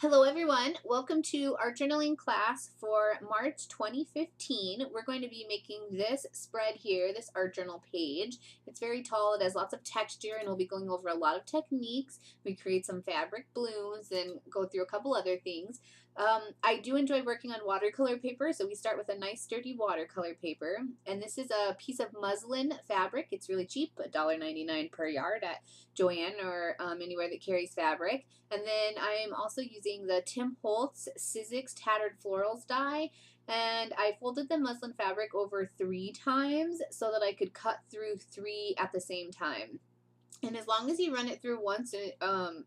Hello everyone, welcome to our journaling class for March 2015. We're going to be making this spread here, this art journal page. It's very tall, it has lots of texture, and we'll be going over a lot of techniques. We create some fabric blooms and go through a couple other things. I do enjoy working on watercolor paper, so we start with a nice sturdy watercolor paper. And this is a piece of muslin fabric. It's really cheap, $1.99 per yard at Joann or anywhere that carries fabric. And then I'm also using the Tim Holtz Sizzix Tattered Florals die, and I folded the muslin fabric over 3 times so that I could cut through 3 at the same time. And as long as you run it through once,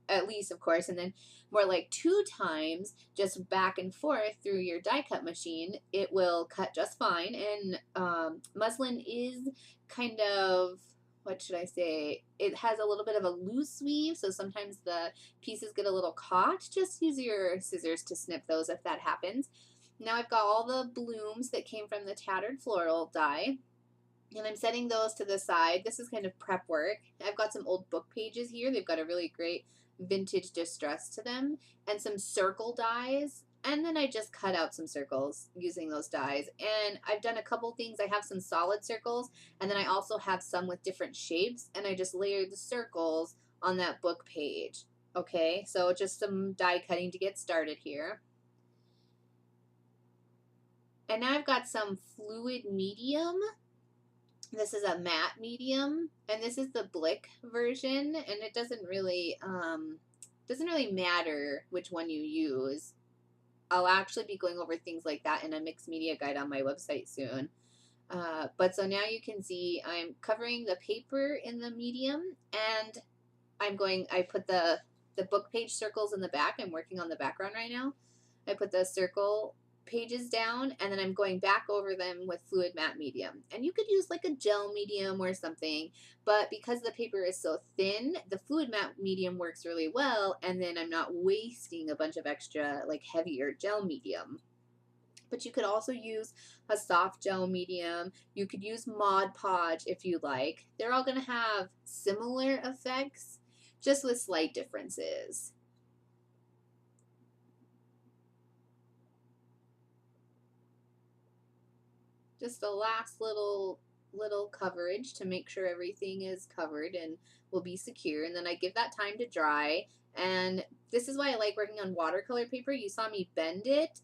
at least, of course, and then more like 2 times, just back and forth through your die cut machine, it will cut just fine. And muslin is kind of, what should I say? It has a little bit of a loose weave, so sometimes the pieces get a little caught. Just use your scissors to snip those if that happens. Now I've got all the blooms that came from the tattered floral die, and I'm setting those to the side. This is kind of prep work. I've got some old book pages here. They've got a really great vintage distress to them, and some circle dies. And then I just cut out some circles using those dies. And I've done a couple things. I have some solid circles, and then I also have some with different shapes, and I just layered the circles on that book page. Okay, so just some die cutting to get started here. And now I've got some fluid medium. This is a matte medium, and this is the Blick version, and it doesn't really matter which one you use. I'll actually be going over things like that in a mixed media guide on my website soon. But so now you can see I'm covering the paper in the medium, and I put the book page circles in the back. I'm working on the background right now. I put the circle pages down, and then I'm going back over them with fluid matte medium. And you could use like a gel medium or something, but because the paper is so thin, the fluid matte medium works really well, and then I'm not wasting a bunch of extra like heavier gel medium. But you could also use a soft gel medium. You could use Mod Podge if you like. They're all going to have similar effects, just with slight differences. Just the last little coverage to make sure everything is covered and will be secure, and then I give that time to dry. And this is why I like working on watercolor paper. You saw me bend it.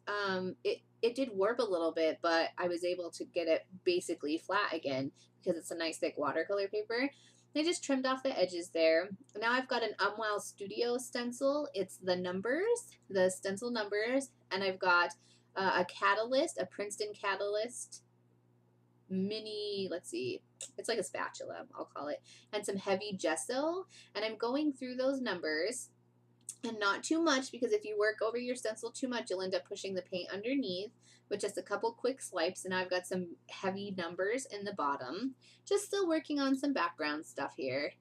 It did warp a little bit, but I was able to get it basically flat again because it's a nice thick watercolor paper. I just trimmed off the edges there. Now I've got an Umwell Studio stencil. It's the stencil numbers, and I've got a catalyst, a Princeton catalyst mini, let's see, it's like a spatula, I'll call it, and some heavy gesso. And I'm going through those numbers, and not too much, because if you work over your stencil too much, you'll end up pushing the paint underneath, with just a couple quick swipes. And I've got some heavy numbers in the bottom. Just still working on some background stuff here.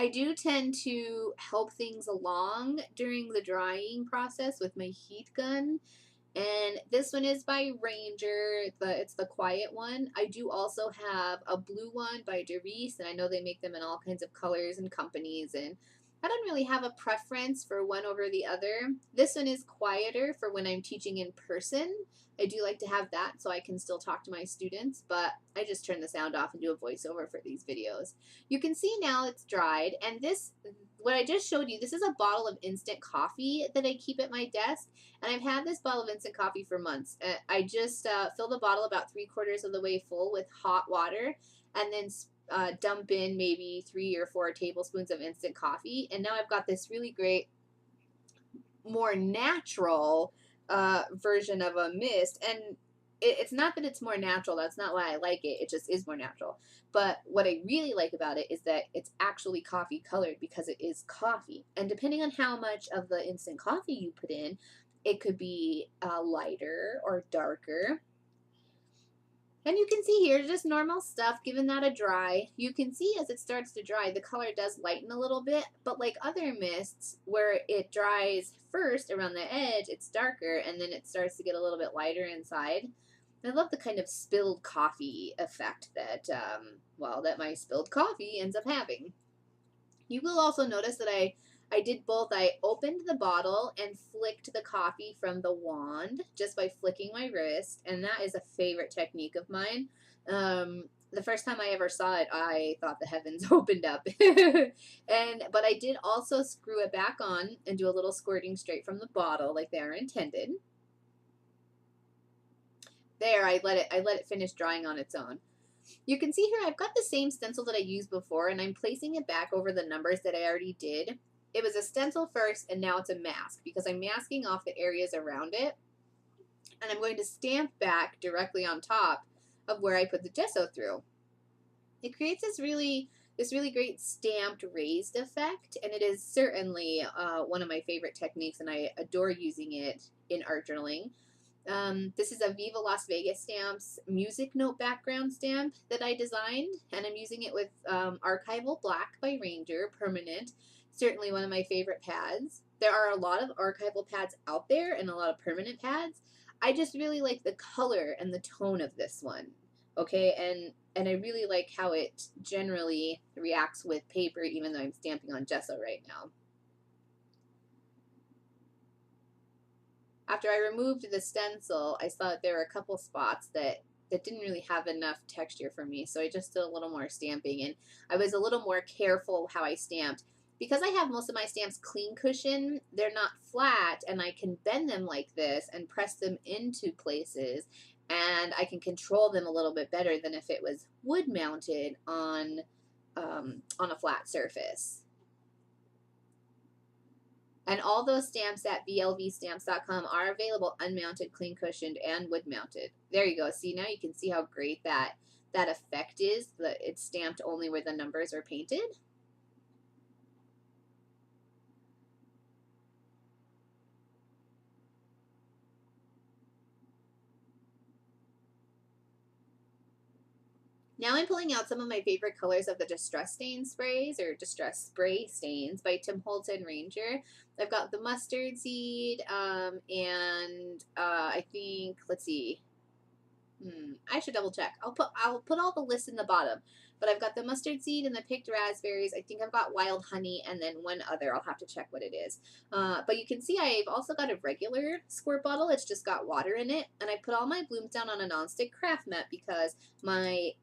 I do tend to help things along during the drying process with my heat gun. And this one is by Ranger. It's the quiet one. I do also have a blue one by Derice, and I know they make them in all kinds of colors and companies, and I don't really have a preference for one over the other. This one is quieter for when I'm teaching in person. I do like to have that so I can still talk to my students, but I just turn the sound off and do a voiceover for these videos. You can see now it's dried, and what I just showed you, this is a bottle of instant coffee that I keep at my desk, and I've had this bottle of instant coffee for months. I just fill the bottle about 3/4 of the way full with hot water, and then dump in maybe 3 or 4 tablespoons of instant coffee. And now I've got this really great, more natural version of a mist. And it's not that it's more natural. That's not why I like it. It just is more natural. But what I really like about it is that it's actually coffee colored, because it is coffee. And depending on how much of the instant coffee you put in, it could be lighter or darker. And you can see here just normal stuff, giving that a dry. You can see as it starts to dry, the color does lighten a little bit, but like other mists where it dries first around the edge, it's darker, and then it starts to get a little bit lighter inside. I love the kind of spilled coffee effect that, well, that my spilled coffee ends up having. You will also notice that I did both. I opened the bottle and flicked the coffee from the wand just by flicking my wrist, and that is a favorite technique of mine. The first time I ever saw it, I thought the heavens opened up. But I did also screw it back on and do a little squirting straight from the bottle like they are intended. There, I let it finish drying on its own. You can see here I've got the same stencil that I used before, and I'm placing it back over the numbers that I already did. It was a stencil first, and now it's a mask because I'm masking off the areas around it. And I'm going to stamp back directly on top of where I put the gesso through. It creates this really great stamped raised effect, and it is certainly one of my favorite techniques, and I adore using it in art journaling. This is a Viva Las Vegas Stamps music note background stamp that I designed, and I'm using it with Archival Black by Ranger Permanent. Certainly one of my favorite pads. There are a lot of archival pads out there and a lot of permanent pads. I just really like the color and the tone of this one. Okay, and I really like how it generally reacts with paper, even though I'm stamping on gesso right now. After I removed the stencil, I saw that there were a couple spots that didn't really have enough texture for me, so I just did a little more stamping, and I was a little more careful how I stamped. Because I have most of my stamps clean cushion, they're not flat, and I can bend them like this and press them into places, and I can control them a little bit better than if it was wood mounted on a flat surface. And all those stamps at blvstamps.com are available unmounted, clean cushioned, and wood mounted. There you go. See, now you can see how great that effect is, that it's stamped only where the numbers are painted. Now I'm pulling out some of my favorite colors of the Distress Stain sprays, or Distress Spray Stains by Tim Holtz and Ranger. I've got the mustard seed, and I think, let's see, I should double check. I'll put all the lists in the bottom. But I've got the mustard seed and the picked raspberries. I think I've got wild honey and then one other. I'll have to check what it is. But you can see I've also got a regular squirt bottle. It's just got water in it. And I put all my blooms down on a nonstick craft mat because my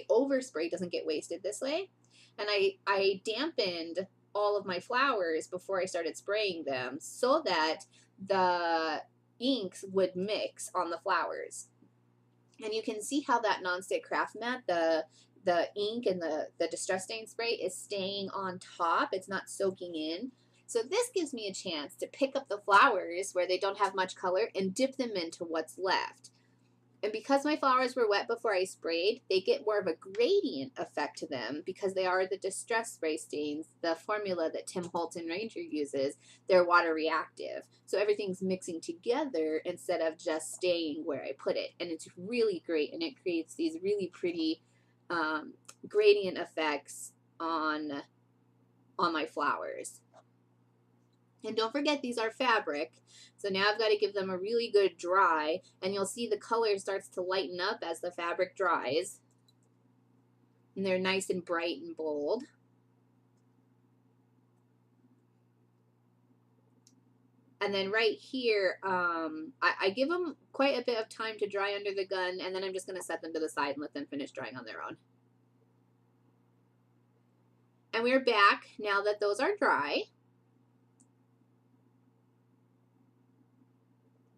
overspray doesn't get wasted this way. And I dampened all of my flowers before I started spraying them so that the inks would mix on the flowers. And you can see how that nonstick craft mat, the ink and the Distress Stain spray is staying on top. It's not soaking in. So this gives me a chance to pick up the flowers where they don't have much color and dip them into what's left. And because my flowers were wet before I sprayed, they get more of a gradient effect to them because they are the Distress Spray Stains, the formula that Tim Holtz and Ranger uses. They're water reactive. So everything's mixing together instead of just staying where I put it. And it's really great, and it creates these really pretty gradient effects on my flowers. And don't forget, these are fabric. So now I've got to give them a really good dry, and you'll see the color starts to lighten up as the fabric dries. And they're nice and bright and bold. And then right here, I give them quite a bit of time to dry under the gun, and then I'm just going to set them to the side and let them finish drying on their own. And we're back now that those are dry.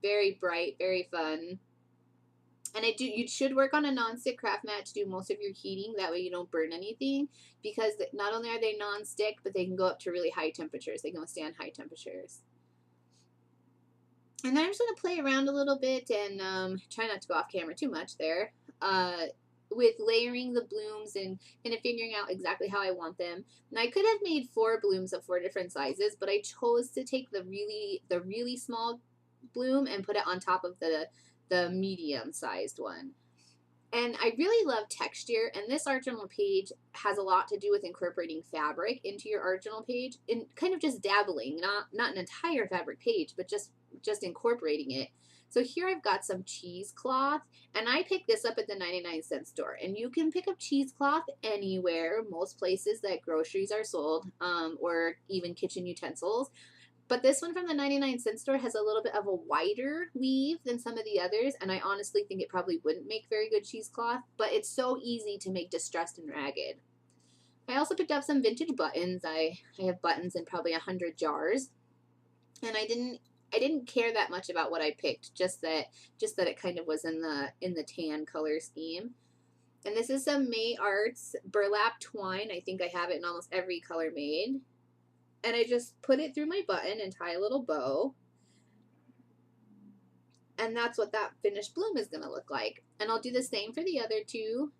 Very bright, very fun. And you should work on a non-stick craft mat to do most of your heating. That way you don't burn anything, because not only are they non-stick, but they can go up to really high temperatures. They can withstand high temperatures. And then I'm just going to play around a little bit and try not to go off camera too much there with layering the blooms and kind of figuring out exactly how I want them. And I could have made 4 blooms of 4 different sizes, but I chose to take the really small bloom and put it on top of the medium-sized one. And I really love texture, and this art journal page has a lot to do with incorporating fabric into your art journal page and kind of just dabbling, not an entire fabric page, but just incorporating it. So here I've got some cheesecloth, and I picked this up at the 99-cent store. And you can pick up cheesecloth anywhere, most places that groceries are sold, or even kitchen utensils. But this one from the 99-cent store has a little bit of a wider weave than some of the others, and I honestly think it probably wouldn't make very good cheesecloth, but it's so easy to make distressed and ragged. I also picked up some vintage buttons. I have buttons in probably 100 jars, and I didn't care that much about what I picked, just that it kind of was in the tan color scheme. And this is some May Arts burlap twine. I think I have it in almost every color made. And I just put it through my button and tie a little bow. And that's what that finished bloom is going to look like. And I'll do the same for the other two.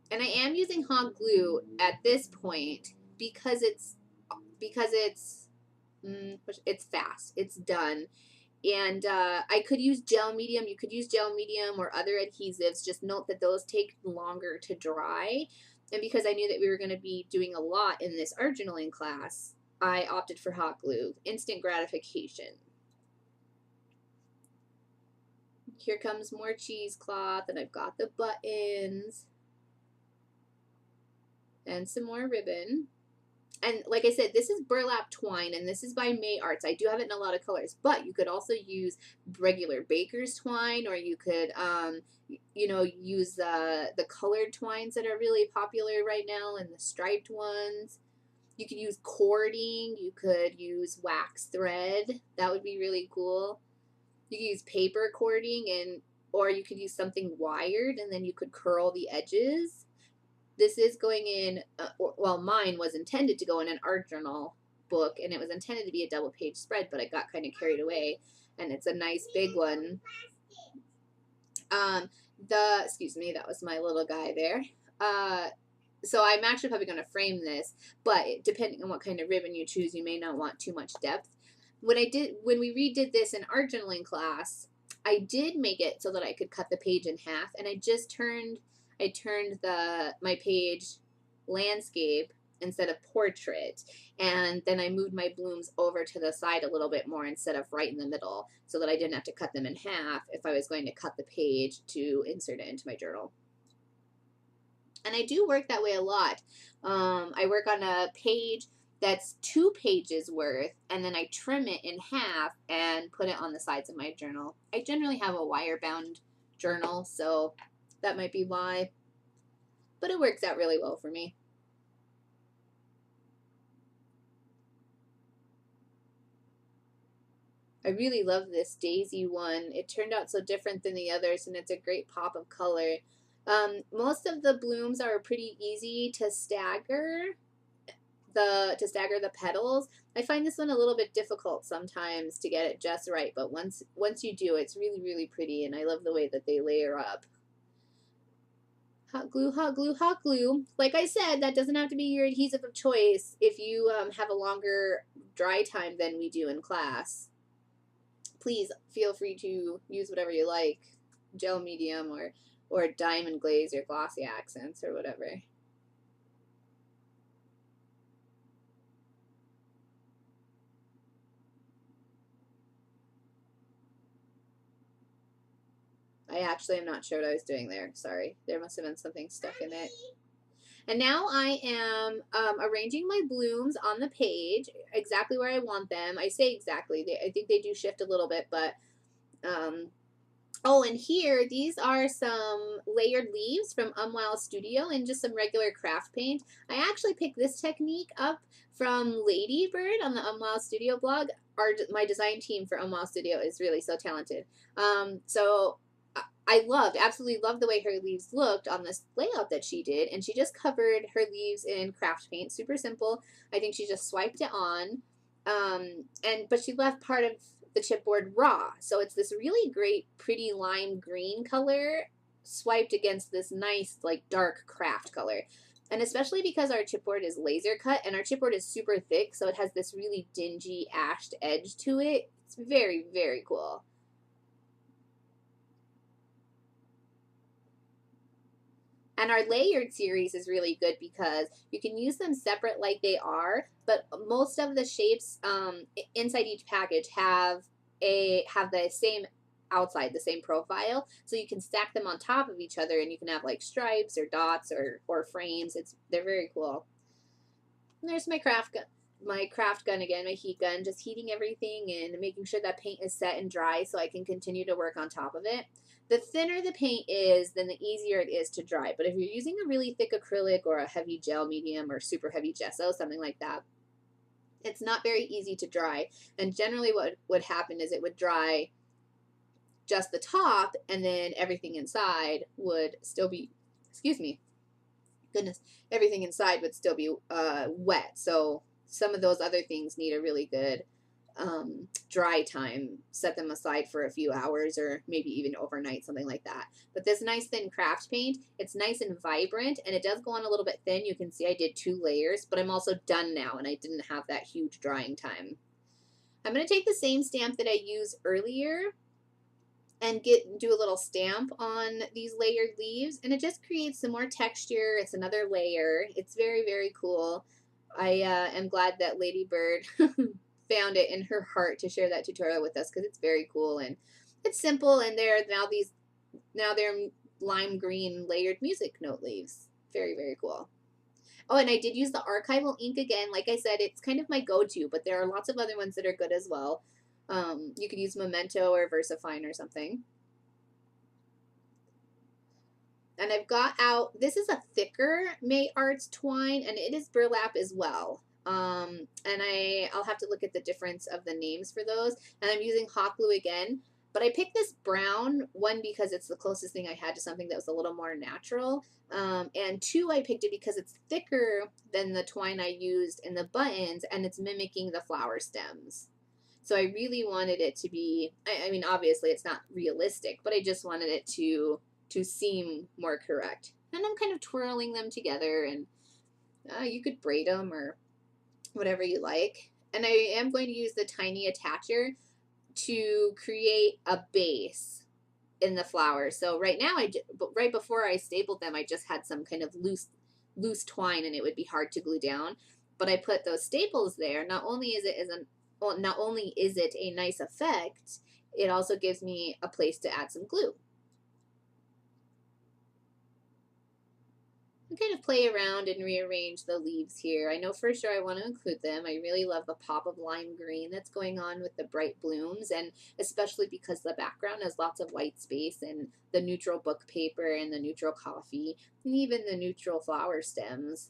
And I am using hot glue at this point because it's fast. It's done. And I could use gel medium. You could use gel medium or other adhesives. Just note that those take longer to dry. And because I knew that we were going to be doing a lot in this art journaling class, I opted for hot glue. Instant gratification. Here comes more cheesecloth, and I've got the buttons and some more ribbon. And like I said, this is burlap twine, and this is by May Arts. I do have it in a lot of colors, but you could also use regular baker's twine, or you could, use the colored twines that are really popular right now, and the striped ones. You could use cording. You could use wax thread. That would be really cool. You could use paper cording, or you could use something wired, and then you could curl the edges. This is going in, mine was intended to go in an art journal book, and it was intended to be a double-page spread, but I got kind of carried away, and it's a nice big one. Excuse me, that was my little guy there. So I'm actually probably going to frame this, but depending on what kind of ribbon you choose, you may not want too much depth. When we redid this in art journaling class, I did make it so that I could cut the page in half, and I turned my page landscape instead of portrait, and then I moved my blooms over to the side a little bit more instead of right in the middle, so that I didn't have to cut them in half if I was going to cut the page to insert it into my journal. And I do work that way a lot. I work on a page that's 2 pages worth, and then I trim it in half and put it on the sides of my journal. I generally have a wire-bound journal, so that might be why, but it works out really well for me. I really love this daisy one. It turned out so different than the others, and it's a great pop of color. Most of the blooms are pretty easy to stagger. The petals. I find this one a little bit difficult sometimes to get it just right, but once you do, it's really, really pretty, and I love the way that they layer up. Hot glue, hot glue, hot glue. Like I said, that doesn't have to be your adhesive of choice if you have a longer dry time than we do in class. Please feel free to use whatever you like, gel medium or diamond glaze or glossy accents or whatever. I actually am not sure what I was doing there. Sorry. There must have been something stuck in it. And now I am arranging my blooms on the page exactly where I want them. I say exactly. I think they do shift a little bit, but oh, and here, these are some layered leaves from Umwow Studio and just some regular craft paint. I actually picked this technique up from Ladybird on the Umwow Studio blog. My design team for Umwow Studio is really so talented. So I absolutely loved the way her leaves looked on this layout that she did, and she just covered her leaves in craft paint, super simple. I think she just swiped it on, but she left part of the chipboard raw, so it's this really great, pretty lime green color swiped against this nice, like, dark craft color. And especially because our chipboard is laser cut, and our chipboard is super thick, so it has this really dingy, ashed edge to it. It's very, very cool. And our layered series is really good because you can use them separate like they are, but most of the shapes inside each package have have the same outside, the same profile, so you can stack them on top of each other and you can have like stripes or dots or frames. They're very cool. And there's my craft gun again, my heat gun, just heating everything and making sure that paint is set and dry so I can continue to work on top of it. The thinner the paint is, then the easier it is to dry. But if you're using a really thick acrylic or a heavy gel medium or super heavy gesso, something like that, it's not very easy to dry. And generally what would happen is it would dry just the top and then everything inside would still be, excuse me, goodness, everything inside would still be wet. So some of those other things need a really good dry time. Set them aside for a few hours or maybe even overnight, something like that. But this nice thin craft paint, it's nice and vibrant and it does go on a little bit thin. You can see I did 2 layers, but I'm also done now and I didn't have that huge drying time. I'm going to take the same stamp that I used earlier and do a little stamp on these layered leaves, and it just creates some more texture. It's another layer. It's very, very cool. I am glad that Lady Bird found it in her heart to share that tutorial with us because it's very cool and it's simple, and they're lime green layered music note leaves. Very, very cool. Oh, and I did use the archival ink again. Like I said, it's kind of my go-to, but there are lots of other ones that are good as well. You could use Memento or VersaFine or something. And I've got out, this is a thicker May Arts twine, and it is burlap as well. And I'll have to look at the difference of the names for those. And I'm using hot glue again. But I picked this brown, one, because it's the closest thing I had to something that was a little more natural. And 2, I picked it because it's thicker than the twine I used in the buttons, and it's mimicking the flower stems. So I really wanted it to be, I mean, obviously it's not realistic, but I just wanted it to seem more correct. And I'm kind of twirling them together, and you could braid them or whatever you like. And I am going to use the tiny attacher to create a base in the flower. So right now, right before I stapled them, I just had some kind of loose twine, and it would be hard to glue down. But I put those staples there. Not only is it a nice effect, it also gives me a place to add some glue. And kind of play around and rearrange the leaves here. I know for sure I want to include them. I really love the pop of lime green that's going on with the bright blooms, and especially because the background has lots of white space and the neutral book paper and the neutral coffee and even the neutral flower stems.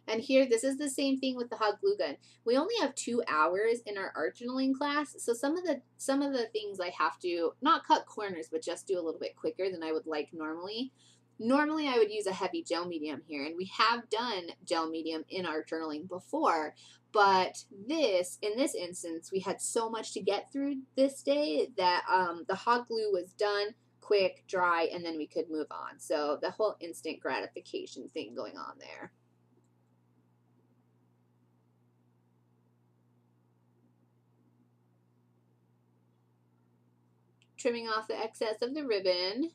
And here, this is the same thing with the hot glue gun. We only have 2 hours in our art journaling class, so some of the things I have to not cut corners, but just do a little bit quicker than I would like normally. Normally, I would use a heavy gel medium here, and we have done gel medium in art journaling before, but in this instance, we had so much to get through this day that the hot glue was done, quick, dry, and then we could move on. So the whole instant gratification thing going on there. Trimming off the excess of the ribbon.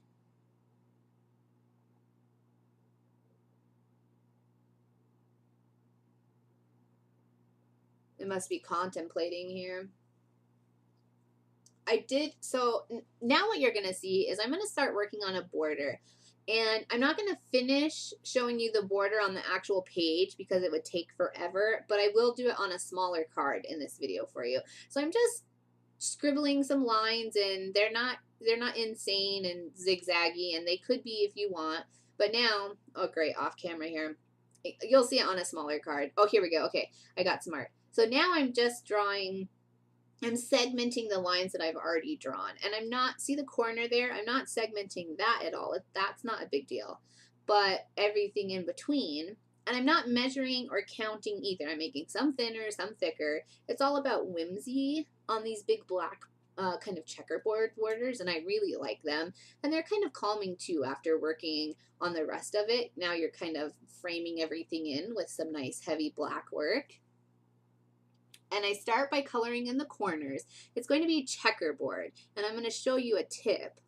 It must be contemplating here. So now what you're going to see is I'm going to start working on a border. And I'm not going to finish showing you the border on the actual page because it would take forever, but I will do it on a smaller card in this video for you. So I'm just scribbling some lines, and they're not insane and zigzaggy, and they could be if you want. But now, oh great, off camera here. You'll see it on a smaller card. Oh, here we go. Okay, I got smart. So now I'm just drawing, I'm segmenting the lines that I've already drawn. And I'm not, see the corner there? I'm not segmenting that at all. That's not a big deal. But everything in between, and I'm not measuring or counting either. I'm making some thinner, some thicker. It's all about whimsy on these big black kind of checkerboard borders, and I really like them. And they're kind of calming too after working on the rest of it. Now you're kind of framing everything in with some nice heavy black work. And I start by coloring in the corners. It's going to be checkerboard, and I'm going to show you a tip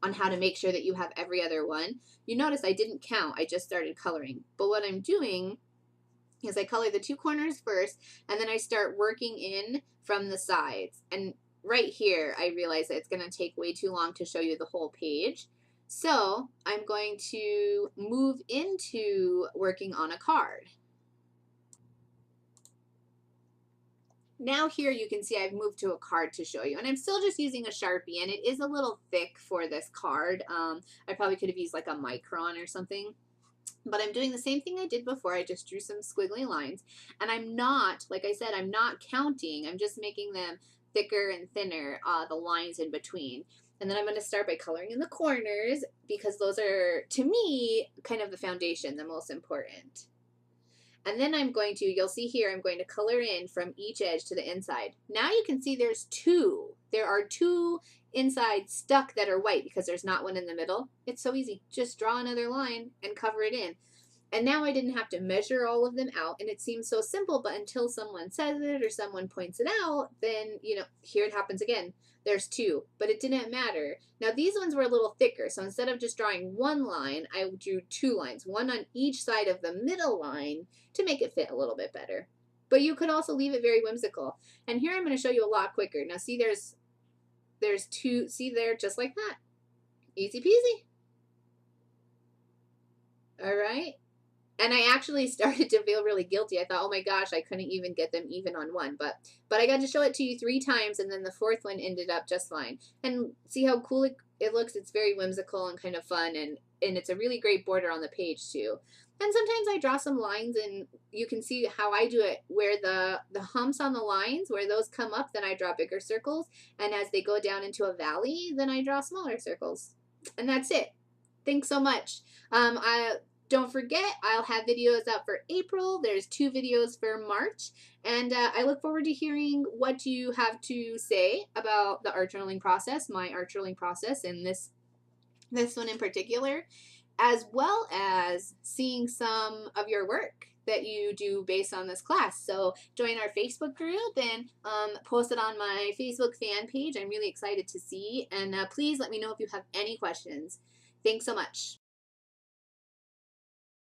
on how to make sure that you have every other one. You notice I didn't count, I just started coloring. But what I'm doing is I color the two corners first, and then I start working in from the sides. And right here, I realize that it's going to take way too long to show you the whole page. So I'm going to move into working on a card. Now here you can see I've moved to a card to show you, and I'm still just using a Sharpie, and it is a little thick for this card. I probably could have used like a micron or something, but I'm doing the same thing I did before. I just drew some squiggly lines, and I'm not, like I said, I'm not counting. I'm just making them thicker and thinner, the lines in between. And then I'm going to start by coloring in the corners because those are, to me, kind of the foundation, the most important. And then I'm going to, you'll see here, I'm going to color in from each edge to the inside. Now you can see there's two. There are two insides stuck that are white because there's not one in the middle. It's so easy. Just draw another line and cover it in. And now I didn't have to measure all of them out, and it seems so simple, but until someone says it or someone points it out, then, you know, here it happens again. There's two, but it didn't matter. Now these ones were a little thicker, so instead of just drawing one line, I drew two lines, one on each side of the middle line to make it fit a little bit better. But you could also leave it very whimsical. And here I'm going to show you a lot quicker. Now see, there's two, see there, just like that. Easy peasy. All right. And I actually started to feel really guilty. I thought, oh my gosh, I couldn't even get them even on one. But I got to show it to you 3 times, and then the 4th one ended up just fine. And see how cool it looks? It's very whimsical and kind of fun, and it's a really great border on the page too. And sometimes I draw some lines, and you can see how I do it, where the humps on the lines, where those come up, then I draw bigger circles. And as they go down into a valley, then I draw smaller circles. And that's it. Thanks so much. Don't forget, I'll have videos out for April. There's 2 videos for March. And I look forward to hearing what you have to say about the art journaling process, my art journaling process, and this one in particular, as well as seeing some of your work that you do based on this class. So join our Facebook group and post it on my Facebook fan page. I'm really excited to see. And please let me know if you have any questions. Thanks so much.